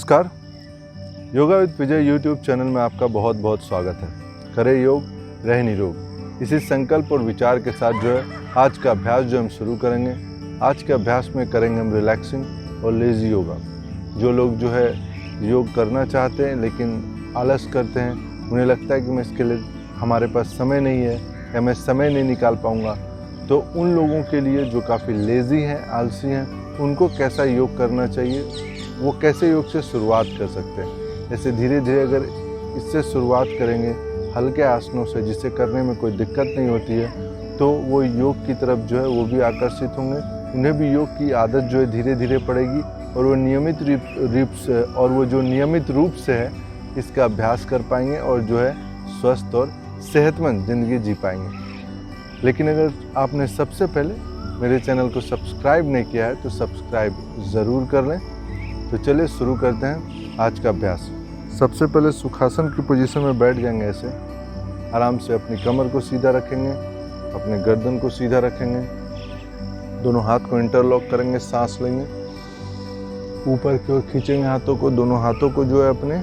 नमस्कार, yoga with Vijay YouTube channel में आपका बहुत बहुत स्वागत है। करें योग, रहे निरोग। इसी संकल्प और विचार के साथ जो है आज का अभ्यास जो हम शुरू करेंगे। आज के अभ्यास में करेंगे हम रिलैक्सिंग और लेज़ी योगा। जो लोग जो है योग करना चाहते हैं लेकिन आलस करते हैं, उन्हें लगता है कि मैं इसके लिए हमारे पास समय नहीं है या मैं समय नहीं निकाल पाऊँगा, तो उन लोगों के लिए जो काफ़ी लेज़ी हैं, आलसी हैं, उनको कैसा योग करना चाहिए, वो कैसे योग से शुरुआत कर सकते हैं। जैसे धीरे धीरे अगर इससे शुरुआत करेंगे हल्के आसनों से, जिसे करने में कोई दिक्कत नहीं होती है, तो वो योग की तरफ जो है वो भी आकर्षित होंगे। उन्हें भी योग की आदत जो है धीरे धीरे पड़ेगी और वो नियमित रूप से है इसका अभ्यास कर पाएंगे और जो है स्वस्थ और सेहतमंद ज़िंदगी जी पाएंगे। लेकिन अगर आपने सबसे पहले मेरे चैनल को सब्सक्राइब नहीं किया है तो सब्सक्राइब ज़रूर कर लें। तो चलिए शुरू करते हैं आज का अभ्यास। सबसे पहले सुखासन की पोजीशन में बैठ जाएंगे। ऐसे आराम से अपनी कमर को सीधा रखेंगे, अपने गर्दन को सीधा रखेंगे, दोनों हाथ को इंटरलॉक करेंगे, सांस लेंगे, ऊपर की ओर खींचेंगे हाथों को। दोनों हाथों को जो है अपने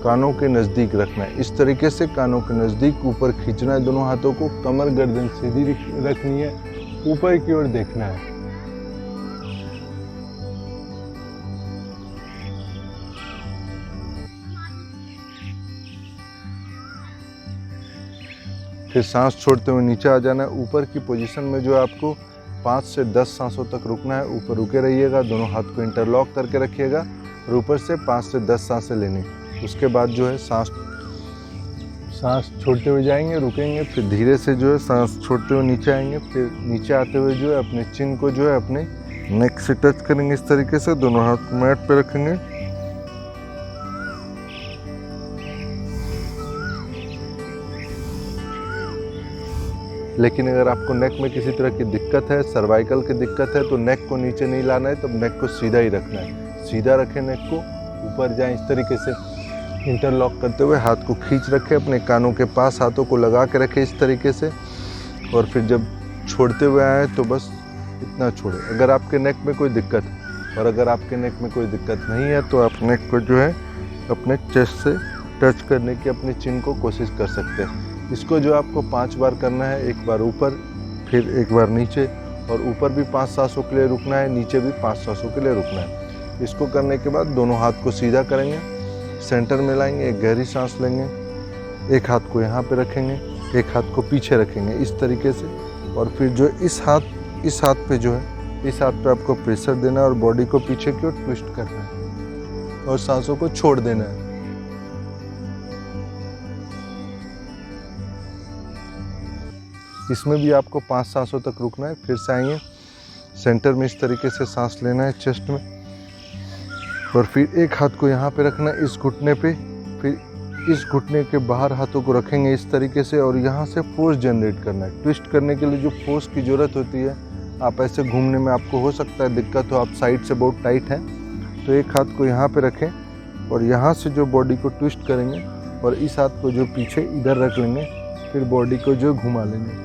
कानों के नज़दीक रखना है। इस तरीके से कानों के नज़दीक ऊपर खींचना है दोनों हाथों को। कमर गर्दन सीधी रखनी है, ऊपर की ओर देखना है। फिर सांस छोड़ते हुए नीचे आ जाना है। ऊपर की पोजीशन में जो है आपको 5 से 10 सांसों तक रुकना है। ऊपर रुके रहिएगा, दोनों हाथ को इंटरलॉक करके रखिएगा और ऊपर से 5 से 10 सांसें लेनी। उसके बाद जो है सांस छोड़ते हुए जाएंगे, रुकेंगे, फिर धीरे से जो है सांस छोड़ते हुए नीचे आएंगे। फिर नीचे आते हुए जो है अपने चिन को जो है अपने नेक से टच करेंगे। इस तरीके से दोनों हाथ मैट पे रखेंगे। लेकिन अगर आपको नेक में किसी तरह की दिक्कत है, सर्वाइकल की दिक्कत है, तो नेक को नीचे नहीं लाना है, तो नेक को सीधा ही रखना है। सीधा रखें नेक को, ऊपर जाएं। इस तरीके से इंटरलॉक करते हुए हाथ को खींच रखें, अपने कानों के पास हाथों को लगा के रखें इस तरीके से। और फिर जब छोड़ते हुए आए तो बस इतना छोड़ें। अगर आपके नेक में कोई दिक्कत है, और अगर आपके नेक में कोई दिक्कत नहीं है, तो आप नेक को जो है अपने चेस्ट से टच करने की अपने चिन को कोशिश कर सकते हैं। इसको जो आपको 5 बार करना है, एक बार ऊपर, फिर एक बार नीचे, और ऊपर भी 5 सांसों के लिए रुकना है, नीचे भी 5 सांसों के लिए रुकना है। इसको करने के बाद दोनों हाथ को सीधा करेंगे, सेंटर में लाएंगे, एक गहरी सांस लेंगे, एक हाथ को यहाँ पे रखेंगे, एक हाथ को पीछे रखेंगे इस तरीके से। और फिर जो इस हाथ पे जो है, इस हाथ पे आपको प्रेशर देना है और बॉडी को पीछे की ओर ट्विस्ट करना है और सांसों को छोड़ देना है। इसमें भी आपको 5 सांसों तक रुकना है। फिर से आएंगे, सेंटर में इस तरीके से सांस लेना है चेस्ट में, और फिर एक हाथ को यहाँ पे रखना है इस घुटने पे, फिर इस घुटने के बाहर हाथों को रखेंगे इस तरीके से, और यहाँ से फोर्स जनरेट करना है। ट्विस्ट करने के लिए जो फोर्स की ज़रूरत होती है, आप ऐसे घूमने में आपको हो सकता है दिक्कत हो, आप साइड से बहुत टाइट हैं, तो एक हाथ को यहाँ पे रखें और यहाँ से जो बॉडी को ट्विस्ट करेंगे, और इस हाथ को जो पीछे इधर रख लेंगे, फिर बॉडी को जो घुमा लेंगे।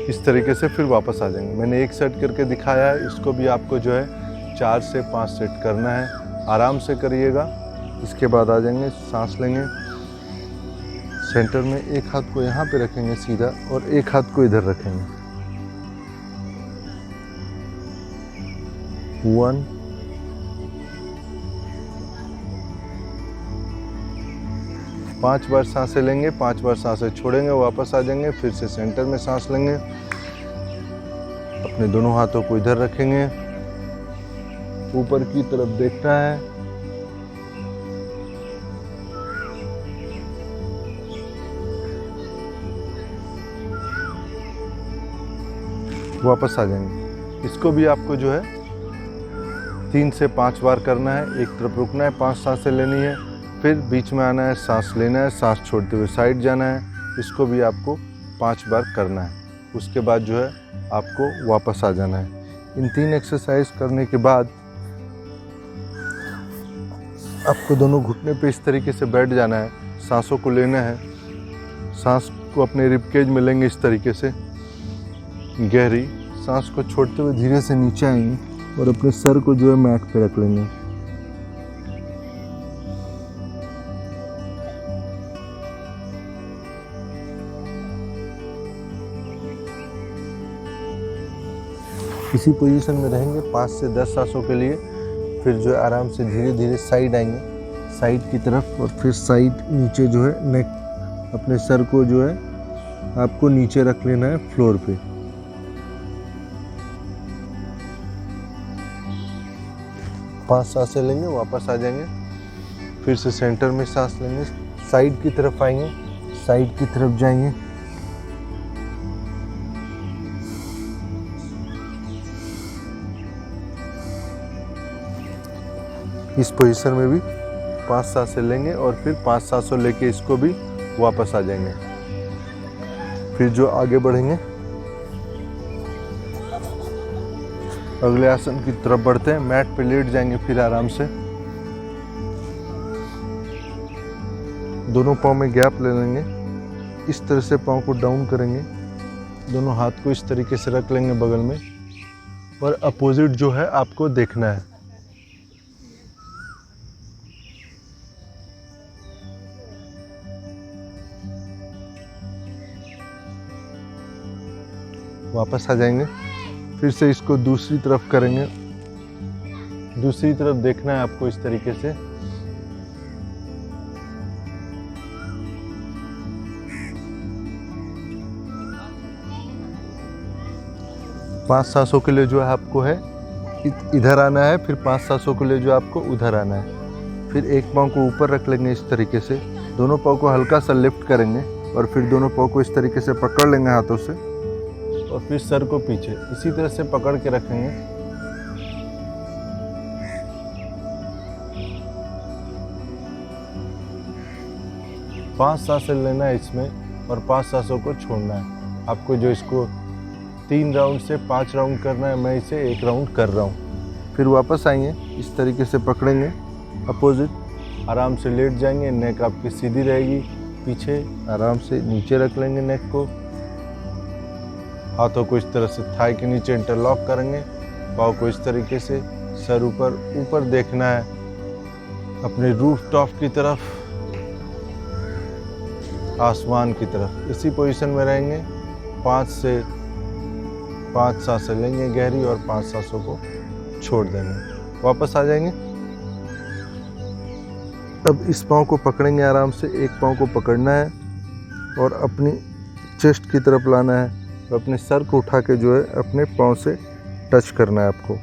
इस तरीके से फिर वापस आ जाएंगे। मैंने एक सेट करके दिखाया है, इसको भी आपको जो है 4 से 5 सेट करना है। आराम से करिएगा। इसके बाद आ जाएंगे, सांस लेंगे, सेंटर में एक हाथ को यहाँ पे रखेंगे सीधा और एक हाथ को इधर रखेंगे। 1 5 बार सांसें लेंगे, 5 बार सांसें छोड़ेंगे, वापस आ जाएंगे। फिर से सेंटर में सांस लेंगे, अपने दोनों हाथों को इधर रखेंगे, ऊपर की तरफ देखना है, वापस आ जाएंगे। इसको भी आपको जो है 3 से 5 बार करना है। एक तरफ रुकना है, 5 सांसें लेनी है, फिर बीच में आना है, सांस लेना है, सांस छोड़ते हुए साइड जाना है। इसको भी आपको 5 बार करना है। उसके बाद जो है आपको वापस आ जाना है। इन 3 एक्सरसाइज करने के बाद आपको दोनों घुटने पे इस तरीके से बैठ जाना है, सांसों को लेना है, सांस को अपने रिबकेज में लेंगे इस तरीके से गहरी। सांस को छोड़ते हुए धीरे से नीचे आएंगे और अपने सर को जो है मैट पे रख लेंगे। इसी पोजीशन में रहेंगे 5 से 10 सांसों के लिए। फिर जो है आराम से धीरे धीरे साइड आएंगे, साइड की तरफ, और फिर साइड नीचे जो है नेक, अपने सर को जो है आपको नीचे रख लेना है फ्लोर पे। पांच सांसें लेंगे, वापस आ जाएंगे, फिर से सेंटर में सांस लेंगे, साइड की तरफ आएंगे, साइड की तरफ जाएंगे, इस पोजीशन में भी 5 सांसें लेंगे और फिर 5 सांसों लेके इसको भी वापस आ जाएंगे। फिर जो आगे बढ़ेंगे, अगले आसन की तरफ बढ़ते हैं, मैट पे लेट जाएंगे। फिर आराम से दोनों पाँव में गैप ले लेंगे, इस तरह से पाँव को डाउन करेंगे, दोनों हाथ को इस तरीके से रख लेंगे बगल में, और अपोजिट जो है आपको देखना है। वापस आ जाएंगे, फिर से इसको दूसरी तरफ करेंगे, दूसरी तरफ देखना है आपको इस तरीके से। पांच सांसों के लिए जो है आपको है इधर आना है, फिर 5 सांसों के लिए जो आपको उधर आना है। फिर एक पाँव को ऊपर रख लेंगे इस तरीके से, दोनों पाँव को हल्का सा लिफ्ट करेंगे और फिर दोनों पाँव को इस तरीके से पकड़ लेंगे हाथों से, और फिर सर को पीछे इसी तरह से पकड़ के रखेंगे। पांच सांसें लेना है इसमें और 5 सांसों को छोड़ना है आपको। जो इसको 3 राउंड से 5 राउंड करना है, मैं इसे 1 राउंड कर रहा हूँ। फिर वापस आएंगे, इस तरीके से पकड़ेंगे अपोजिट, आराम से लेट जाएंगे, नेक आपकी सीधी रहेगी, पीछे आराम से नीचे रख लेंगे नेक को, हाथों को इस तरह से थाई के नीचे इंटरलॉक करेंगे, पाँव को इस तरीके से, सर ऊपर ऊपर देखना है अपने रूफ टॉप की तरफ, आसमान की तरफ। इसी पोजीशन में रहेंगे, 5 से 5 सांसें लेंगे गहरी और 5 सांसों को छोड़ देंगे, वापस आ जाएंगे। अब इस पाँव को पकड़ेंगे आराम से, एक पाँव को पकड़ना है और अपनी चेस्ट की तरफ लाना है, तो अपने सर को उठा के जो है अपने पाँव से टच करना है आपको।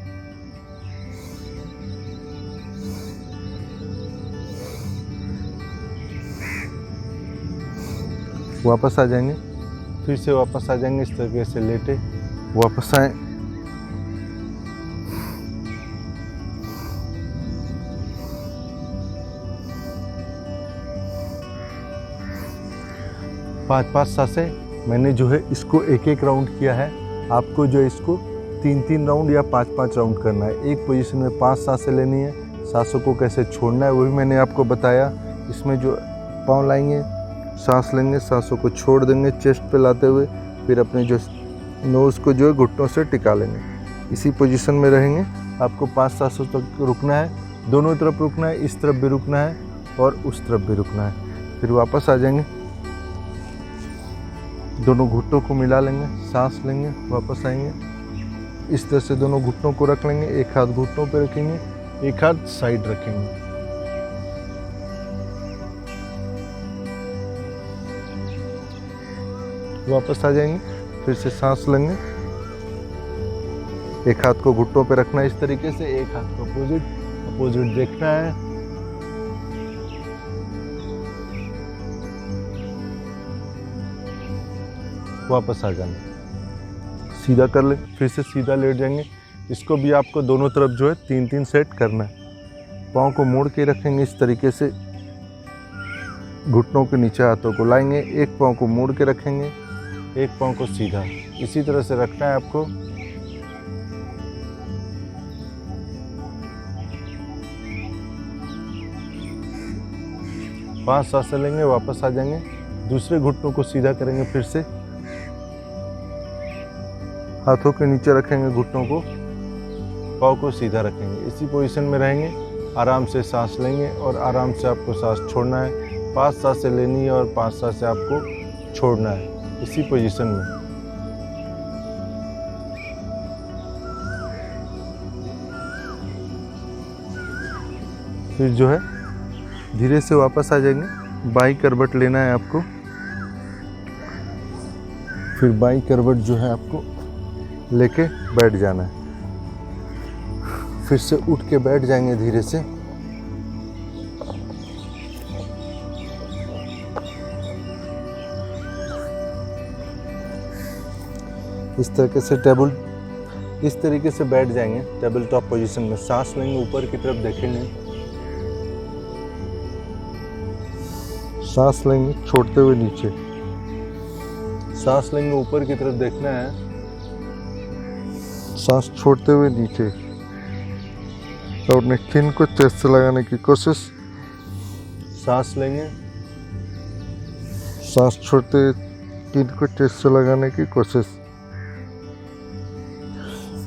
वापस आ जाएंगे, फिर से वापस आ जाएंगे इस तरीके से लेटे, वापस आए, पाँच सांसें मैंने जो है इसको 1-1 राउंड किया है। आपको जो इसको 3-3 राउंड या 5-5 राउंड करना है। एक पोजीशन में 5 सांसें लेनी है, सांसों को कैसे छोड़ना है वो भी मैंने आपको बताया। इसमें जो पाँव लाएंगे, सांस लेंगे, सांसों को छोड़ देंगे चेस्ट पे लाते हुए, फिर अपने जो नोज़ को जो है घुटनों से टिका लेंगे। इसी पोजीशन में रहेंगे, आपको 5 सांसों तक रुकना है, दोनों तरफ रुकना है, इस तरफ भी रुकना है और उस तरफ भी रुकना है। फिर वापस आ जाएंगे, दोनों घुटनों को मिला लेंगे, सांस लेंगे, वापस आएंगे, इस तरह से दोनों घुटनों को रख लेंगे, एक हाथ घुटनों पे रखेंगे, एक हाथ साइड रखेंगे। वापस आ जाएंगे, फिर से सांस लेंगे, एक हाथ को घुटनों पे रखना है इस तरीके से, एक हाथ को अपोजिट देखना है। वापस आ जाना, सीधा कर ले, फिर से सीधा लेट जाएंगे। इसको भी आपको दोनों तरफ जो है 3-3 सेट करना है। पाँव को मोड़ के रखेंगे इस तरीके से, घुटनों के नीचे हाथों को लाएंगे, एक पाँव को मोड़ के रखेंगे, एक पाँव को सीधा, इसी तरह से रखना है आपको। पाँच सांसें लेंगे, वापस आ जाएंगे, दूसरे घुटनों को सीधा करेंगे, फिर से हाथों के नीचे रखेंगे घुटनों को, पाँव को सीधा रखेंगे, इसी पोजीशन में रहेंगे। आराम से सांस लेंगे और आराम से आपको सांस छोड़ना है। 5 सांसें लेनी है और 5 सांसें आपको छोड़ना है, इसी पोजीशन में। फिर जो है धीरे से वापस आ जाएंगे। बाई करवट लेना है आपको, फिर बाई करवट जो है आपको लेके बैठ जाना है। फिर से उठ के बैठ जाएंगे धीरे से। इस तरीके से बैठ जाएंगे टेबल टॉप पोजीशन में। सांस लेंगे, ऊपर की तरफ देखेंगे, सांस लेंगे छोड़ते हुए नीचे, सांस लेंगे ऊपर की तरफ देखना है, सांस छोड़ते हुए नीचे, और नेक को चेस्ट से लगाने की कोशिश। सांस लेंगे, सांस छोड़ते चिन को चेस्ट से लगाने की कोशिश।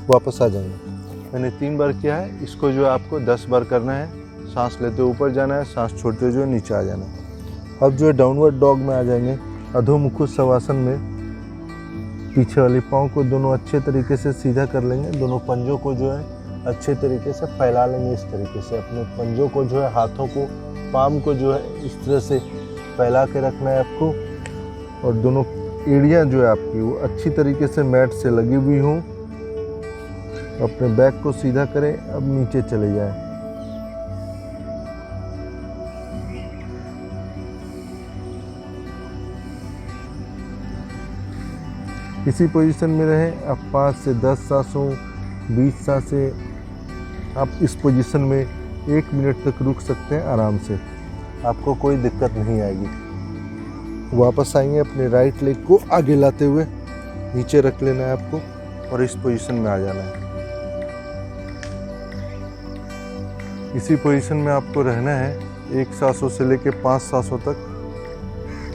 वापस आ जाएंगे। मैंने 3 बार किया है, इसको जो है आपको 10 बार करना है। सांस लेते ऊपर जाना है, सांस छोड़ते जो नीचे आ जाना है। अब जो है डाउनवर्ड डॉग में आ जाएंगे, अधोमुख शवासन में। पीछे वाली पाँव को दोनों अच्छे तरीके से सीधा कर लेंगे, दोनों पंजों को जो है अच्छे तरीके से फैला लेंगे। इस तरीके से अपने पंजों को जो है, हाथों को, पाम को जो है इस तरह से फैला के रखना है आपको, और दोनों एड़ियाँ जो है आपकी वो अच्छी तरीके से मैट से लगी हुई हों। अपने बैक को सीधा करें, अब नीचे चले जाएं। इसी पोजीशन में रहें। आप 5 से 10 सांसों, 20 सांसें आप इस पोजीशन में 1 मिनट तक रुक सकते हैं आराम से, आपको कोई दिक्कत नहीं आएगी। वापस आएंगे, अपने राइट लेग को आगे लाते हुए नीचे रख लेना है आपको, और इस पोजीशन में आ जाना है। इसी पोजीशन में आपको रहना है 1 सांसों से लेके 5 सांसों तक,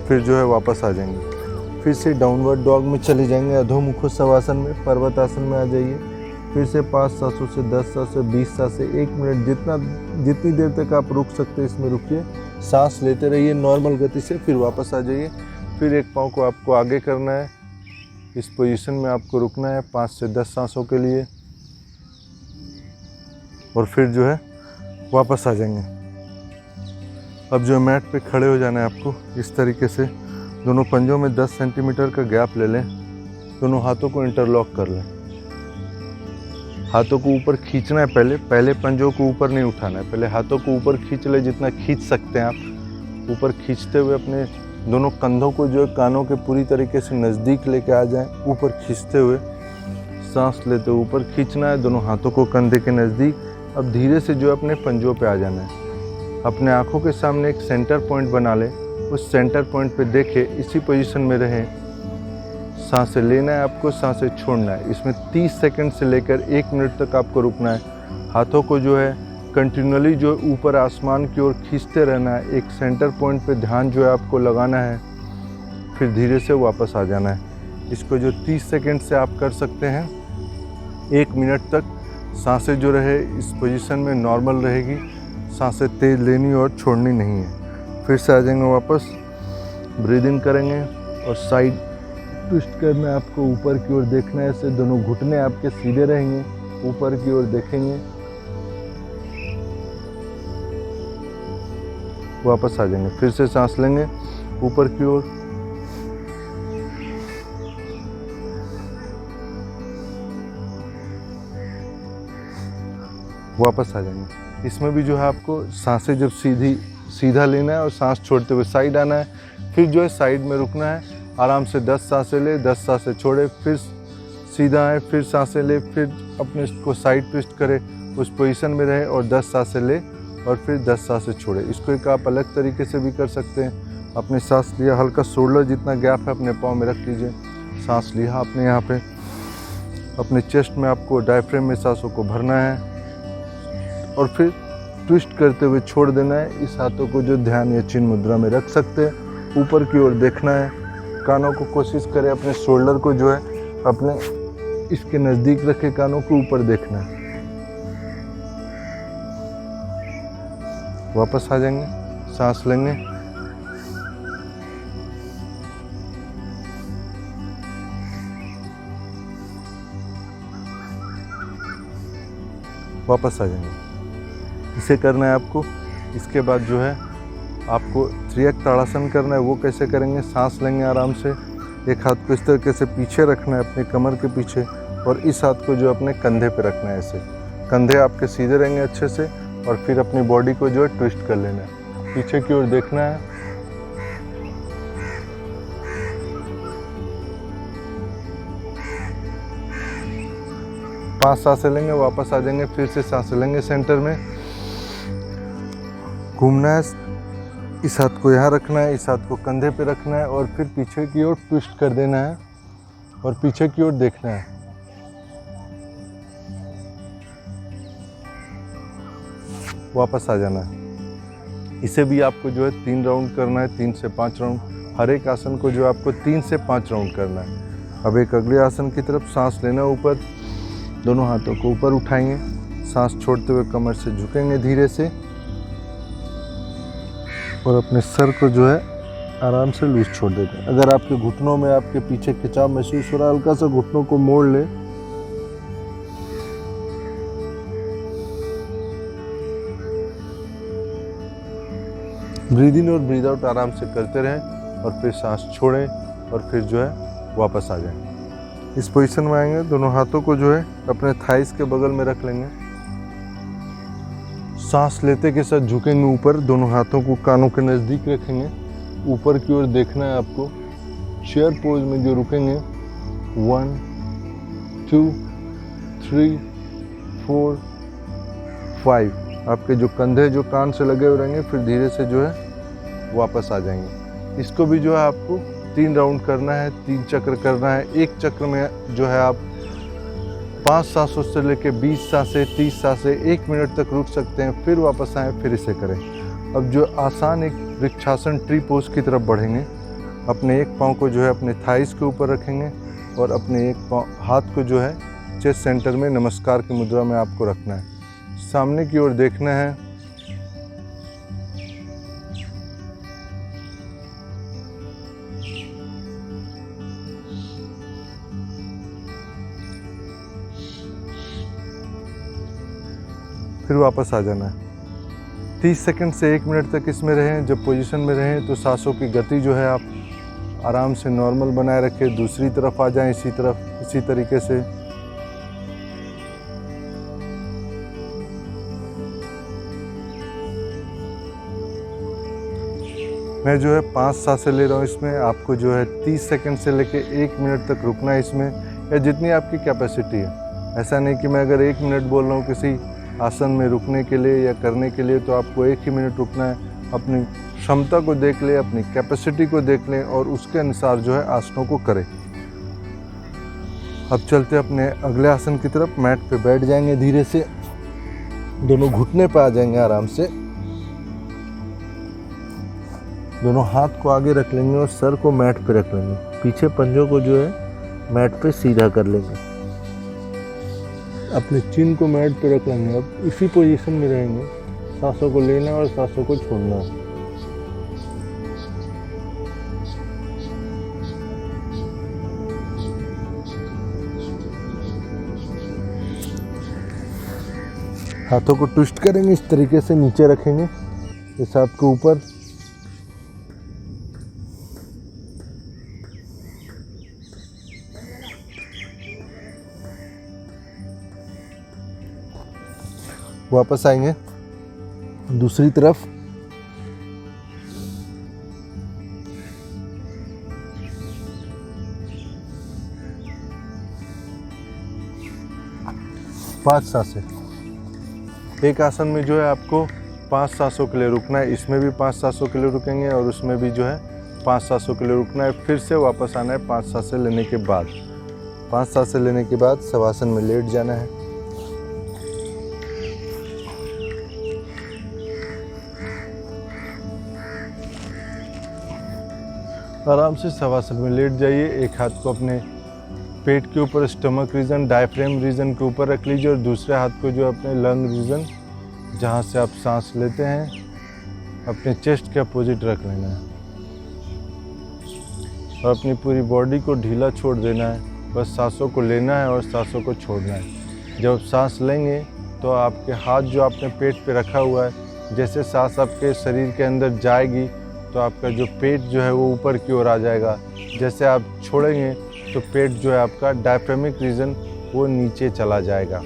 फिर जो है वापस आ जाएंगे। फिर से डाउनवर्ड डॉग में चले जाएंगे, अधोमुख शवासन में, पर्वतासन में आ जाइए। फिर से 5 सांसों से 10 सांसें, 20 सांसें, 1 मिनट, जितनी देर तक आप रुक सकते हैं इसमें रुकिए। सांस लेते रहिए नॉर्मल गति से, फिर वापस आ जाइए। फिर एक पाँव को आपको आगे करना है, इस पोजीशन में आपको रुकना है 5 से 10 सांसों के लिए, और फिर जो है वापस आ जाएंगे। अब जो मैट पे खड़े हो जाना है आपको, इस तरीके से दोनों पंजों में 10 सेंटीमीटर का गैप ले लें। दोनों हाथों को इंटरलॉक कर लें। हाथों को ऊपर खींचना है, पहले पंजों को ऊपर नहीं उठाना है, पहले हाथों को ऊपर खींच ले, जितना खींच सकते हैं आप। ऊपर खींचते हुए अपने दोनों कंधों को जो है कानों के पूरी तरीके से नज़दीक लेके आ जाएं। ऊपर खींचते हुए सांस लेते हुए ऊपर खींचना है, दोनों हाथों को कंधे के नज़दीक। अब धीरे से जो अपने पंजों पे आ जाना है। अपने आँखों के सामने एक सेंटर पॉइंट बना लें, उस सेंटर पॉइंट पे देखें, इसी पोजीशन में रहें। सांसें लेना है आपको, सांसें छोड़ना है। इसमें 30 सेकंड से लेकर 1 मिनट तक आपको रुकना है। हाथों को जो है कंटिन्यूअली जो ऊपर आसमान की ओर खींचते रहना है। एक सेंटर पॉइंट पे ध्यान जो है आपको लगाना है, फिर धीरे से वापस आ जाना है। इसको जो 30 सेकंड से आप कर सकते हैं, 1 मिनट तक सांसें जो रहे इस पोजीशन में नॉर्मल रहेगी। सांसें तेज लेनी और छोड़नी नहीं है। फिर से आ जाएंगे वापस, ब्रीदिंग करेंगे और साइड ट्विस्ट करना है आपको, ऊपर की ओर देखना है। ऐसे दोनों घुटने आपके सीधे रहेंगे, ऊपर की ओर देखेंगे, वापस आ जाएंगे। फिर से सांस लेंगे ऊपर की ओर, वापस आ जाएंगे। इसमें भी जो है आपको सांसें जब सीधा लेना है और सांस छोड़ते हुए साइड आना है। फिर जो है साइड में रुकना है, आराम से 10 सांसें ले, 10 सांसें छोड़े, फिर सीधा आए, फिर सांसें ले, फिर अपने को साइड ट्विस्ट करे, उस पोजीशन में रहे और 10 सांसें ले और फिर 10 सांसें छोड़े। इसको एक आप अलग तरीके से भी कर सकते हैं। अपने सांस लिया, हल्का शोल्डर जितना गैप है अपने पाँव में रख लीजिए। सांस लिया आपने, यहाँ पे अपने चेस्ट में आपको डायफ्रेम में सांसों को भरना है और फिर ट्विस्ट करते हुए छोड़ देना है। इस हाथों को जो ध्यान या चिन्ह मुद्रा में रख सकते हैं। ऊपर की ओर देखना है। कानों को कोशिश करें अपने शोल्डर को जो है अपने इसके नज़दीक रखे, कानों को ऊपर देखना है। वापस आ जाएंगे, सांस लेंगे, वापस आ जाएंगे। इसे करना है आपको। इसके बाद जो है आपको त्रियक ताड़ासन करना है। वो कैसे करेंगे, सांस लेंगे आराम से, एक हाथ को इस तरीके से पीछे रखना है अपने कमर के पीछे, और इस हाथ को जो अपने कंधे पे रखना है। ऐसे कंधे आपके सीधे रहेंगे अच्छे से, और फिर अपनी बॉडी को जो है ट्विस्ट कर लेना है, पीछे की ओर देखना है। पांच सांसें लेंगे, वापस आ जाएंगे, फिर से सांसें लेंगे सेंटर में, घूमना है, इस हाथ को यहाँ रखना है, इस हाथ को कंधे पे रखना है, और फिर पीछे की ओर ट्विस्ट कर देना है और पीछे की ओर देखना है। वापस आ जाना है। इसे भी आपको जो है 3 राउंड करना है, 3 से 5 राउंड। हर एक आसन को जो आपको 3 से 5 राउंड करना है। अब एक अगले आसन की तरफ सांस लेना ऊपर, दोनों हाथों को ऊपर उठाएंगे, सांस छोड़ते हुए कमर से झुकेंगे धीरे से, और अपने सर को जो है आराम से लूज छोड़ देते हैं। अगर आपके घुटनों में आपके पीछे खिंचाव महसूस हो रहा है, हल्का सा घुटनों को मोड़ ले। ब्रीद इन और ब्रीद आउट आराम से करते रहें, और फिर सांस छोड़ें, और फिर जो है वापस आ जाएं। इस पोजीशन में आएंगे, दोनों हाथों को जो है अपने थाइस के बगल में रख लेंगे, सांस लेते के साथ झुकेंगे ऊपर, दोनों हाथों को कानों के नज़दीक रखेंगे, ऊपर की ओर देखना है आपको। चेयर पोज में जो रुकेंगे, 1 2 3 4 5, आपके जो कंधे जो कान से लगे हुए रहेंगे, फिर धीरे से जो है वापस आ जाएंगे। इसको भी जो है आपको 3 राउंड करना है, 3 चक्र करना है। एक चक्र में जो है आप 5 सांसों से लेके 20 सांसें, 30 सांसें, 1 मिनट तक रुक सकते हैं, फिर वापस आएँ, फिर इसे करें। अब जो आसान एक वृक्षासन ट्री पोज की तरफ बढ़ेंगे। अपने एक पाँव को जो है अपने थाइस के ऊपर रखेंगे, और अपने एक हाथ को जो है चेस्ट सेंटर में नमस्कार की मुद्रा में आपको रखना है, सामने की ओर देखना है। फिर वापस आ जाना है। 30 सेकंड से 1 मिनट तक इसमें रहें। जब पोजीशन में रहें तो सांसों की गति जो है आप आराम से नॉर्मल बनाए रखें। दूसरी तरफ आ जाएं, इसी तरीके से। मैं जो है 5 सांसें ले रहा हूँ इसमें। आपको जो है 30 सेकंड से लेके 1 मिनट तक रुकना है इसमें, या जितनी आपकी कैपेसिटी है। ऐसा नहीं कि मैं अगर 1 मिनट बोल रहा हूँ किसी आसन में रुकने के लिए या करने के लिए, तो आपको 1 ही मिनट रुकना है। अपनी क्षमता को देख लें, अपनी कैपेसिटी को देख लें, और उसके अनुसार जो है आसनों को करें। अब चलते अपने अगले आसन की तरफ। मैट पे बैठ जाएंगे धीरे से, दोनों घुटने पे आ जाएंगे आराम से। दोनों हाथ को आगे रख लेंगे और सर को मैट पे रख लेंगे। पीछे पंजों को जो है मैट पे सीधा कर लेंगे। अपने चिन को मैट पे रख लेंगे। अब इसी पोजीशन में रहेंगे। सांसों को लेना और सांसों को छोड़ना। हाथों को ट्विस्ट करेंगे, इस तरीके से नीचे रखेंगे, इस हाथ को ऊपर। वापस आएंगे दूसरी तरफ। पांच सांसें। एक आसन में जो है आपको 5 सांसों के लिए रुकना है। इसमें भी 5 सांसों के लिए रुकेंगे, और उसमें भी जो है 5 सांसों के लिए रुकना है। फिर से वापस आना है 5 सांसें लेने के बाद। 5 सांसें लेने के बाद शवासन में लेट जाना है। आराम से शवासन में लेट जाइए। एक हाथ को अपने पेट के ऊपर, स्टमक रीजन, डायफ्रेम रीजन के ऊपर रख लीजिए और दूसरे हाथ को जो अपने लंग रीजन जहाँ से आप सांस लेते हैं अपने चेस्ट के अपोजिट रख लेना है और अपनी पूरी बॉडी को ढीला छोड़ देना है। बस सांसों को लेना है और सांसों को छोड़ना है। जब आप सांस लेंगे तो आपके हाथ जो आपने पेट पे रखा हुआ है, जैसे सांस आपके शरीर के अंदर जाएगी तो आपका जो पेट जो है वो ऊपर की ओर आ जाएगा। जैसे आप छोड़ेंगे तो पेट जो है आपका डायफ्रेमिक रीजन वो नीचे चला जाएगा।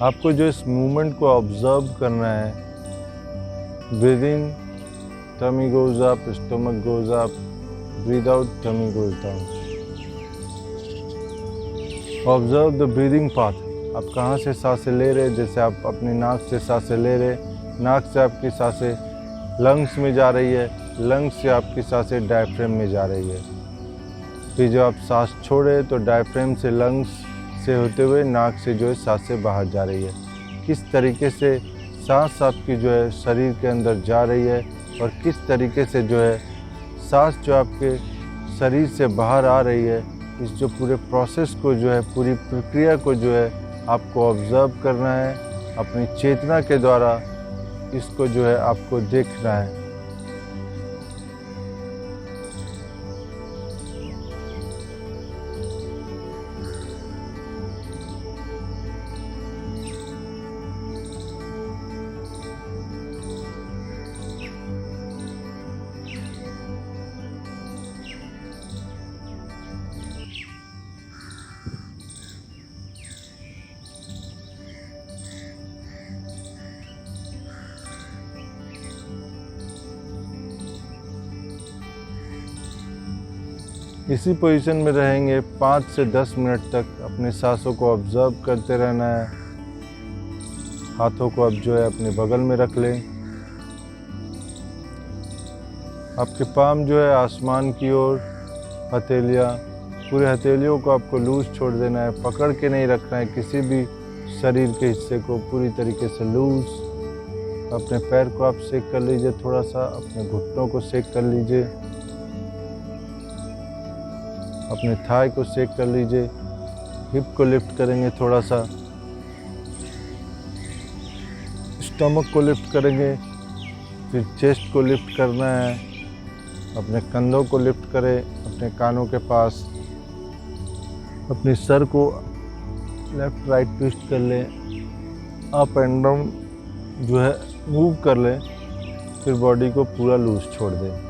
आपको जो इस मूवमेंट को ऑब्जर्व करना है, breathe in, tummy goes up, stomach goes up, breathe out, tummy goes down. Observe the breathing path. आप कहाँ से सांसें ले रहे, जैसे आप अपनी नाक से सांसें ले रहे, नाक से आपकी सांसें लंग्स में जा रही है, लंग्स से आपकी सांसें डायफ्रेम में जा रही है। फिर जब आप सांस छोड़े तो डायफ्रेम से लंग्स से होते हुए नाक से जो है सांसें बाहर जा रही है। किस तरीके से सांस आपकी जो है शरीर के अंदर जा रही है और किस तरीके से जो है सांस जो आपके शरीर से बाहर आ रही है, इस जो पूरे प्रोसेस को जो है, पूरी प्रक्रिया को जो है आपको ऑब्जर्व करना है। अपनी चेतना के द्वारा इसको जो है आपको देखना है। इसी पोजीशन में रहेंगे 5 से 10 मिनट तक। अपने सांसों को ऑब्जर्व करते रहना है। हाथों को अब जो है अपने बगल में रख लें। आपके पाम जो है आसमान की ओर, हथेलियाँ, पूरे हथेलियों को आपको लूज छोड़ देना है, पकड़ के नहीं रखना है किसी भी शरीर के हिस्से को, पूरी तरीके से लूज। अपने पैर को आप सेक कर लीजिए, थोड़ा सा अपने घुटनों को सेक कर लीजिए, अपने थाई को सेक कर लीजिए। हिप को लिफ्ट करेंगे थोड़ा सा, स्टमक को लिफ्ट करेंगे, फिर चेस्ट को लिफ्ट करना है। अपने कंधों को लिफ्ट करें अपने कानों के पास। अपने सर को लेफ्ट राइट ट्विस्ट कर लें, अप एंड डाउन जो है मूव कर लें, फिर बॉडी को पूरा लूज छोड़ दें।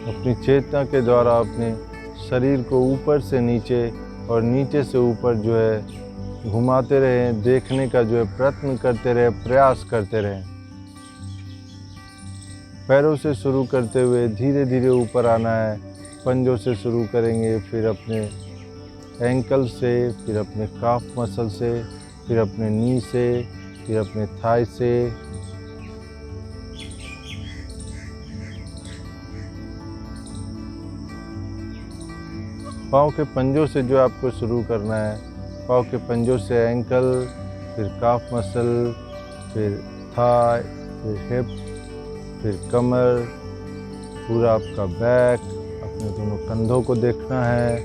अपनी चेतना के द्वारा अपने शरीर को ऊपर से नीचे और नीचे से ऊपर जो है घुमाते रहें, देखने का जो है प्रयत्न करते रहें, प्रयास करते रहें। पैरों से शुरू करते हुए धीरे धीरे ऊपर आना है। पंजों से शुरू करेंगे, फिर अपने एंकल से, फिर अपने काफ मसल से, फिर अपने नी से, फिर अपने थाई से। पाँव के पंजों से जो आपको शुरू करना है, पाँव के पंजों से एंकल, फिर काफ मसल, फिर थाई, फिर हिप, फिर कमर, पूरा आपका बैक। अपने दोनों कंधों को देखना है,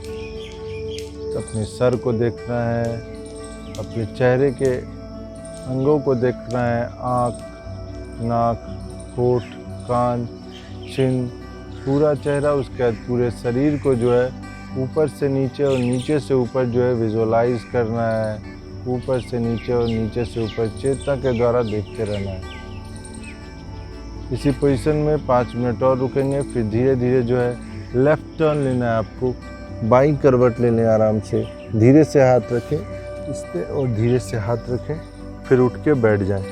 अपने सर को देखना है, अपने चेहरे के अंगों को देखना है, आँख, नाक, होठ, कान, चिन, पूरा चेहरा, उसके बाद पूरे शरीर को जो है ऊपर से नीचे और नीचे से ऊपर जो है विजुअलाइज करना है। ऊपर से नीचे और नीचे से ऊपर चेतना के द्वारा देखते रहना है। इसी पोजीशन में 5 मिनट और रुकेंगे। फिर धीरे धीरे जो है लेफ्ट टर्न लेना है आपको, बाईं करवट ले लें आराम से। धीरे से हाथ रखें इस पे और धीरे से हाथ रखें, फिर उठ के बैठ जाएं।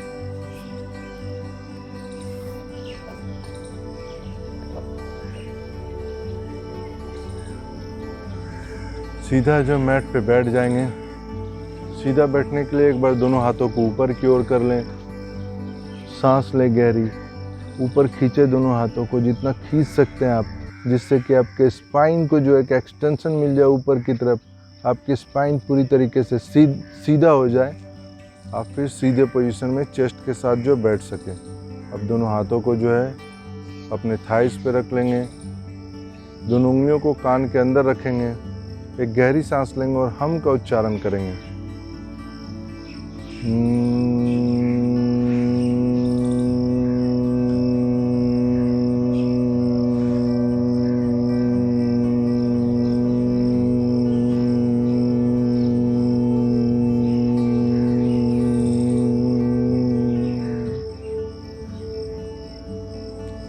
सीधा जो मैट पे बैठ जाएंगे। सीधा बैठने के लिए एक बार दोनों हाथों को ऊपर की ओर कर लें, सांस लें गहरी, ऊपर खींचे दोनों हाथों को जितना खींच सकते हैं आप, जिससे कि आपके स्पाइन को जो एक एक्सटेंशन मिल जाए ऊपर की तरफ, आपकी स्पाइन पूरी तरीके से सीधा हो जाए। आप फिर सीधे पोजीशन में चेस्ट के साथ जो बैठ सकें। अब दोनों हाथों को जो है अपने थाइस पे रख लेंगे, दोनों उंगलियों को कान के अंदर रखेंगे, एक गहरी सांस लेंगे और हम का उच्चारण करेंगे।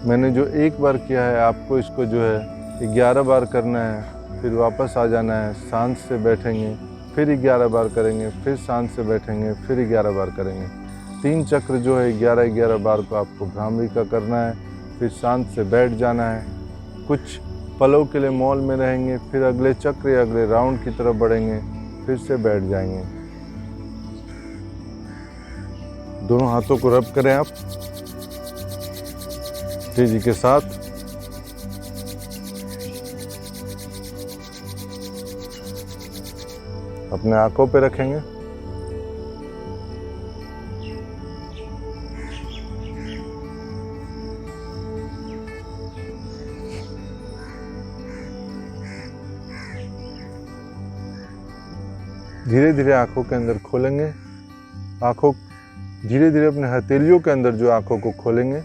मैंने जो एक बार किया है, आपको इसको जो है 11 बार करना है। फिर वापस आ जाना है, शांत से बैठेंगे, फिर 11 बार करेंगे, फिर शांत से बैठेंगे, फिर 11 बार करेंगे। 3 चक्र जो है 11 बार को आपको भ्रामरी का करना है। फिर शांत से बैठ जाना है, कुछ पलों के लिए मौन में रहेंगे, फिर अगले चक्र या अगले राउंड की तरफ बढ़ेंगे, फिर से बैठ जाएंगे। दोनों हाथों को रब करें आप तेजी के साथ। अपने आंखों पे रखेंगे। धीरे धीरे आंखों के अंदर खोलेंगे। आंखों धीरे धीरे अपने हथेलियों के अंदर जो आंखों को खोलेंगे।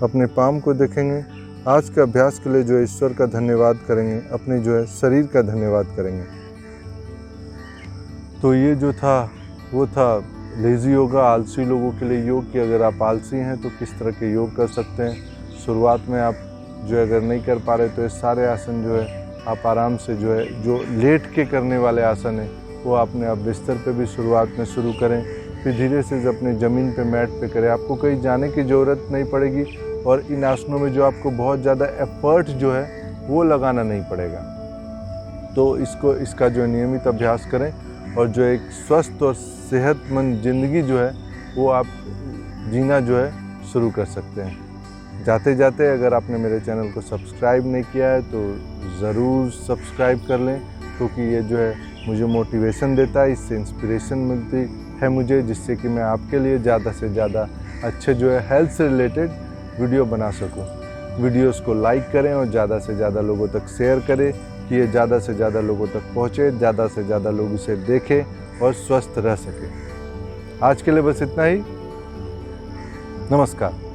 अपने पाम को देखेंगे। आज के अभ्यास के लिए जो ईश्वर का धन्यवाद करेंगे, अपने जो है शरीर का धन्यवाद करेंगे। तो ये जो था वो था लेज़ी योगा, आलसी लोगों के लिए योग कि अगर आप आलसी हैं तो किस तरह के योग कर सकते हैं। शुरुआत में आप जो अगर नहीं कर पा रहे तो ये सारे आसन जो है आप आराम से जो है जो लेट के करने वाले आसन है वो आपने आप बिस्तर पे भी शुरुआत में शुरू करें। फिर धीरे से अपने ज़मीन पे मैट पे करें। आपको कहीं जाने की ज़रूरत नहीं पड़ेगी और इन आसनों में जो आपको बहुत ज़्यादा एफर्ट जो है वो लगाना नहीं पड़ेगा। तो इसका जो नियमित अभ्यास करें और जो एक स्वस्थ और सेहतमंद ज़िंदगी जो है वो आप जीना जो है शुरू कर सकते हैं। जाते जाते अगर आपने मेरे चैनल को सब्सक्राइब नहीं किया है तो ज़रूर सब्सक्राइब कर लें, क्योंकि ये जो है मुझे मोटिवेशन देता है, इससे इंस्पिरेशन मिलती है मुझे, जिससे कि मैं आपके लिए ज़्यादा से ज़्यादा अच्छे जो है हेल्थ से रिलेटेड वीडियो बना सकूं। वीडियोस को लाइक करें और ज़्यादा से ज़्यादा लोगों तक शेयर करें कि ये ज़्यादा से ज़्यादा लोगों तक पहुँचे, ज़्यादा से ज़्यादा लोग इसे देखें और स्वस्थ रह सकें। आज के लिए बस इतना ही। नमस्कार।